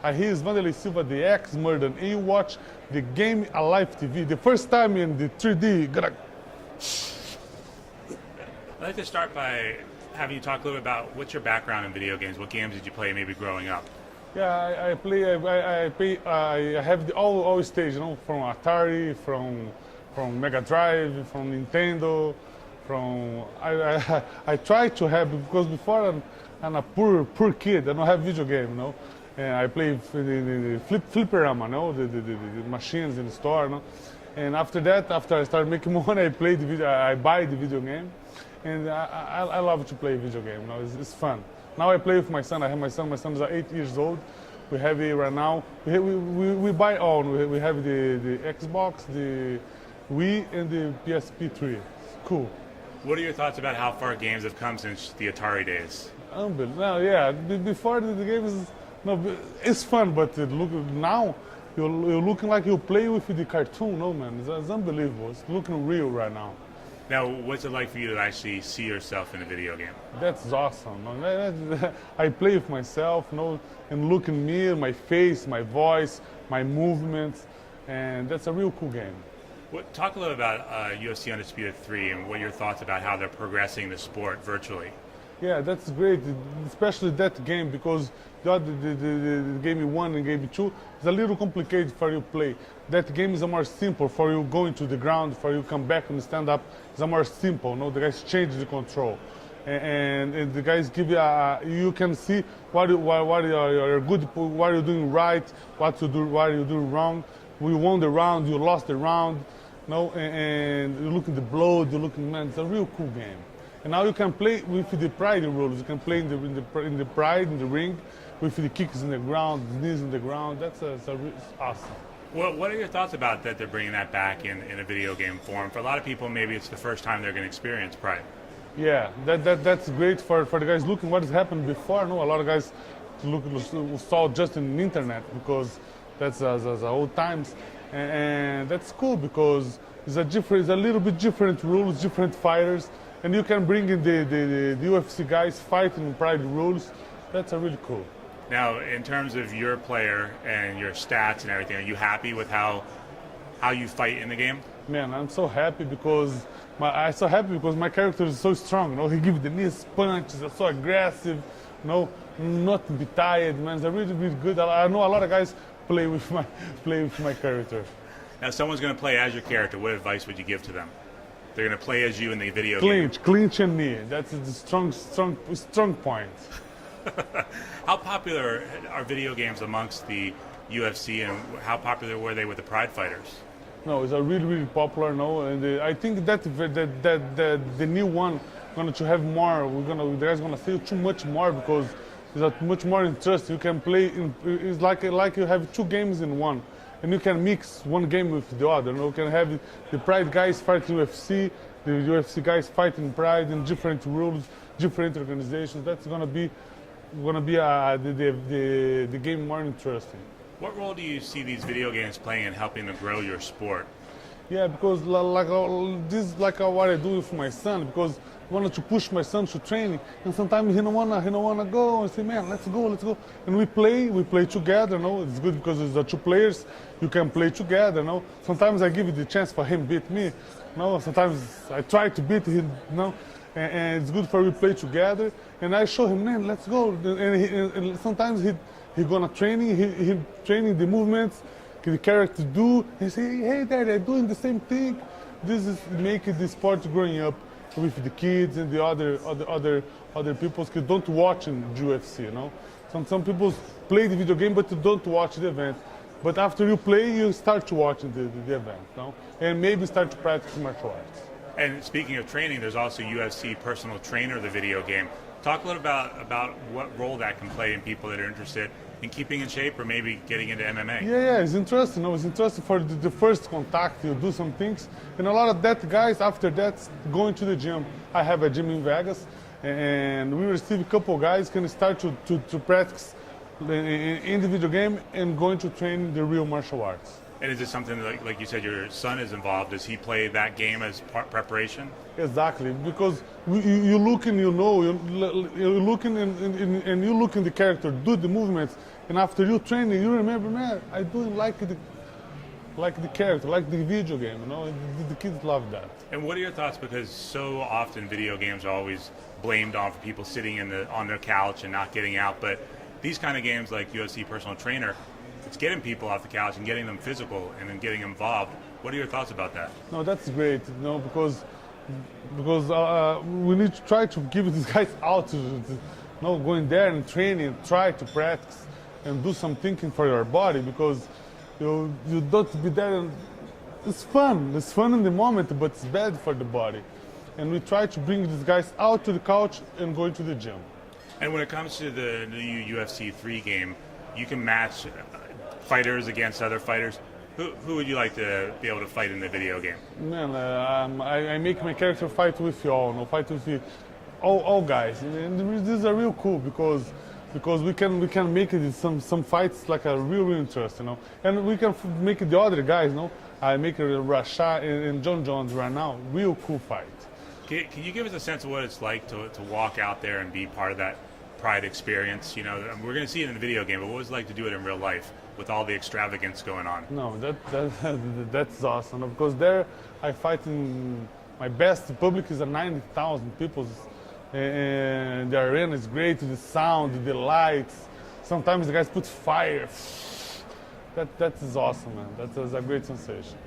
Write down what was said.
hear Wanderlei Silva, the ex-murder, and you watch the game Alive TV, the first time in the 3D, I'd like to start by having you talk a little bit about what's your background in video games. What games did you play maybe growing up? Yeah, I have all stage, you know, from Atari, from Mega Drive, from Nintendo, from I try to have, because before I'm a poor kid, I don't have video game, you know, and I play the flipperama, you know, the machines in the store, you know, and after that, after I started making money, I buy the video game, and I love to play video game, you know, it's fun. Now I play with my son. I have my son. My son is 8 years old. We have it right now. We buy all. We have the Xbox, the Wii, and the PSP3. Cool. What are your thoughts about how far games have come since the Atari days? Unbelievable. No, yeah. Before the game is it's fun, but look now you're looking like you play with the cartoon. No man, it's unbelievable. It's looking real right now. Now, what's it like for you to actually see yourself in a video game? That's awesome. I play with myself, you know, and look in me, my face, my voice, my movements, and that's a real cool game. Talk a little about UFC Undisputed 3 and what your thoughts about how they're progressing the sport virtually. Yeah, that's great, especially that game, because the game 1 and game 2 is a little complicated for you to play. That game is a more simple for you going to the ground, for you come back and stand up. It's a more simple. No, the guys change the control, and the guys give you you can see what you're good, what you're doing right, what you're doing wrong. We won the round, you lost the round, no, and you look at the blood, you look at, man, it's a real cool game. And now you can play with the pride rules. You can play in the pride, in the ring, with the kicks in the ground, the knees in the ground. It's awesome. What are your thoughts about that they're bringing that back in a video game form? For a lot of people, maybe it's the first time they're going to experience pride. Yeah, that's great for the guys looking what has happened before. No, a lot of guys saw just in the internet, because that's as old times, and that's cool because it's a little bit different rules, different fighters. And you can bring in the UFC guys fighting pride rules. That's really cool. Now, in terms of your player and your stats and everything, are you happy with how you fight in the game? Man, I'm so happy because my character is so strong. You know, he gives the knees punches, he's so aggressive. You know, not be tired. Man, they're really good. I know a lot of guys play with my character. Now, someone's going to play as your character. What advice would you give to them? They're going to play as you in the video game. Clinch and knee. That's the strong point. How popular are video games amongst the UFC, and how popular were they with the Pride fighters? No, it's a really popular. No, and I think that the new one going to have more. The guys going to feel too much more because there's much more interest. You can play. It's like you have two games in one. And you can mix one game with the other. You can have the Pride guys fighting UFC, the UFC guys fighting Pride in different rules, different organizations. That's gonna be the game more interesting. What role do you see these video games playing in helping to grow your sport? Yeah, because this is like what I do with my son, because I wanted to push my son to training, and sometimes he don't wanna go. I say, man, let's go, and we play together. No, it's good because it's the two players. You can play together. No, sometimes I give you the chance for him beat me. No, sometimes I try to beat him. No, and it's good for we play together. And I show him, man, let's go. And sometimes he gonna training. He training the movements. The character do, and say, hey, Daddy, I'm doing the same thing. This is making the sport growing up with the kids and the other people who don't watch in UFC. You know, some people play the video game but don't watch the event. But after you play, you start to watch the event, no? And maybe start to practice martial arts. And speaking of training, there's also UFC Personal Trainer, the video game. Talk a little about what role that can play in people that are interested in keeping in shape or maybe getting into MMA. Yeah, it's interesting. It's interesting for the first contact. You do some things, and a lot of that guys after that going to the gym. I have a gym in Vegas, and we receive a couple guys can start to practice in the video game and going to train the real martial arts. And is it something like you said, your son is involved? Does he play that game as preparation? Exactly, because you look and you know, you look and you look in the character, do the movements, and after you training, you remember, man, I do like the character, like the video game, you know, the kids love that. And what are your thoughts? Because so often video games are always blamed on for people sitting on their couch and not getting out, but these kind of games like UFC Personal Trainer, it's getting people off the couch and getting them physical and then getting involved. What are your thoughts about that? No, that's great, you know, because we need to try to give these guys out to go in there and train and try to practice and do some thinking for your body, because you don't be there. And it's fun in the moment, but it's bad for the body. And we try to bring these guys out to the couch and go into the gym. And when it comes to the new UFC 3 game, you can match fighters against other fighters. Who would you like to be able to fight in the video game? Man, I make my character fight with you all, fight with all guys. And these are real cool because we can make it some fights like a real interest, and we can make the other guys, I make Rasha and John Jones right now, real cool fight. Can you give us a sense of what it's like to walk out there and be part of that Pride experience? We're going to see it in the video game, but what was it like to do it in real life with all the extravagance going on? No, that's awesome. Because there I fight in my best public is 90,000 people, and the arena is great, the sound, the lights. Sometimes the guys put fire. That is awesome, man. That is a great sensation.